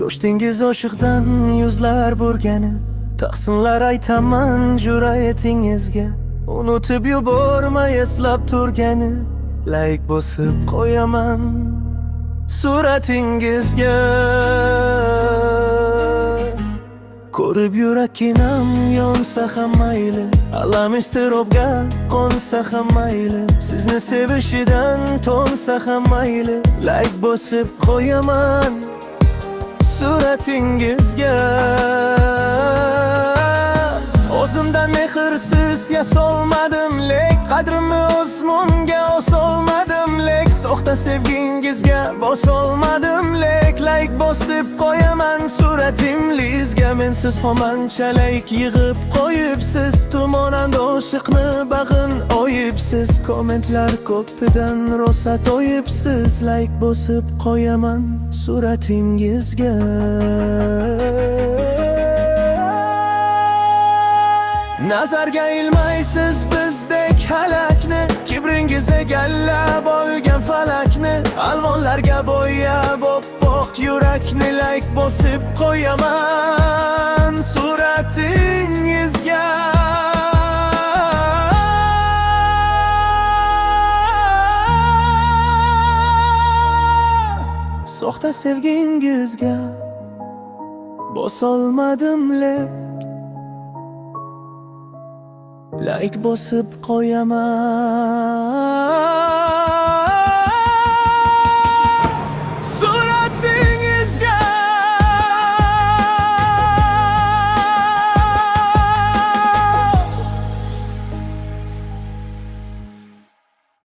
Sho'chdingiz oshiqdan yuzlar burgani, taqsinlar aytaman jur'atingizga. Unutib yubormay eslab turgani, like bosib qo'yaman suratingizga. Ko'rib yurakinam yonsa ham mayli, alam iztirobga qo'nsa ham mayli, sizni sevishidan to'nsa ham mayli, like bosib qo'yaman suratingizga. O'zimdan mehrsiz yasolmadim lek, qadrimni o'zimga osolmadim lek, soxta sevgingizga bosolmadim lek, like bosib qo'yaman suratingizga. Mensiz xomanchalik yig'ib qo'yibsiz, tumonand oshiqni bag'in oyibsiz, kommentlar ko'pidan rosa to'yibsiz, like bosib qo'yaman suratingizga. Nazarga ilmaysiz bizdek halakni, kibringiz egallab olgan falakni, alvonlarga bo'yab oppoq yurakni, like bosib qo'yaman suratingizga. Soxta sevgingizga bosolmadim lek, like bosib qo'yaman